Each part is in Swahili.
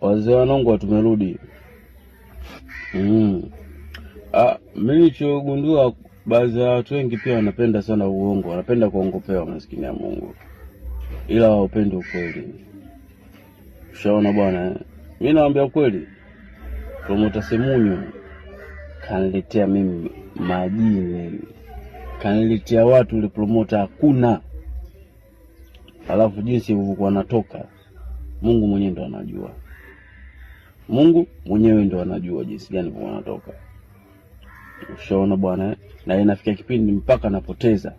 Wazee wanangu tumerudi. Mimi nilichogundua baadhi ya watu wengi pia wanapenda sana uongo, wanapenda kuongopewa, maskini ya Mungu. Ila hawapendi ukweli. Ushaona bwana? Mimi naambia ukweli. Promoter Semunyo kaniletea mimi majini. Kaniletea watu ile promoter hakuna. Alafu jinsi ulivyokuwa natoka, Mungu mwenyewe ndo anajua. Mungu mwenyewe ndo anajua jinsi gani wanatoka. Ushaona bwana? Na inafikia kipindi mpaka napoteza.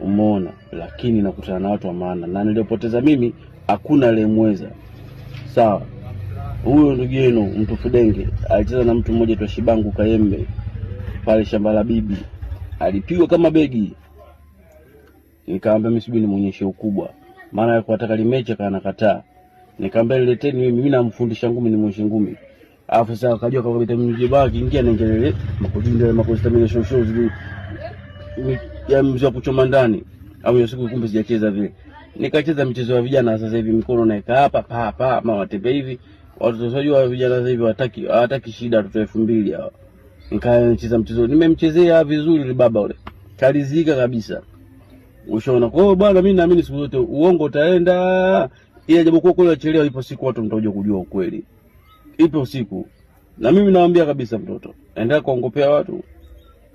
Umeona? Lakini nakutana na watu wa maana. Na nilipoteza mimi hakuna aliyemweza. Sawa. Huyo ndugu yenu mtu Fudenge alicheza na mtu mmoja tu Shibangu Kayembe pale shamba la bibi. Alipigwa kama begi. Nikamwambia mimi subiri nimuonyeshe ukubwa. Maana alikuwa anataka limecha kana kataa. Nikamwambia nileteni mimi namfundisha ngumi ni mwisho ngumi. Alafu sasa akajua kama vitamini jibaa kiingia na ngelele makujinda makostamina shosho zile ya mzee kuchoma ndani. Au hiyo siku kumbe sijacheza vile. Nikacheza michezo ya vijana sasa hivi mikono naeka hapa pa mama watembe hivi. Watu tunajua vijana sasa hivi hawataki shida watoto 2000 hawa. Nikacheza mchezo nimemchezea vizuri ni baba ule. Kalizika kabisa. Ushaona? Kwa hiyo bwana mimi naamini siku zote uongo utaenda. Ile japokuwa kule chelewa ipo siku watu mtakuja kujua ukweli. Ipo siku. Na mimi naambia kabisa mtoto, endelea kuongopea watu.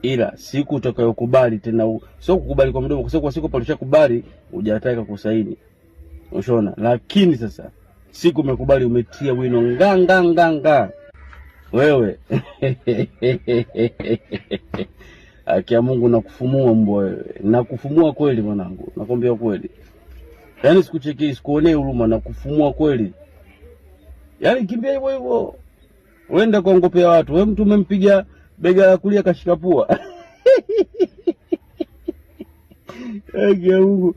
Ila siku utakayokubali tena sio kukubali kwa mdomo, kwa sababu kwa siku pale ushakubali hujataka kusaini. Ushaona? Lakini sasa siku umekubali umetia wino nganga. Wewe akia Mungu nakufumua mbwa wewe. Nakufumua kweli mwanangu. Nakwambia kweli. Yaani sikuchekei, sikuonee huruma, nakufumua kweli. Yaani kimbia hivyo hivyo. Uenda kuongopea watu. Wewe mtu umempiga bega la kulia kashika pua. Akia Mungu.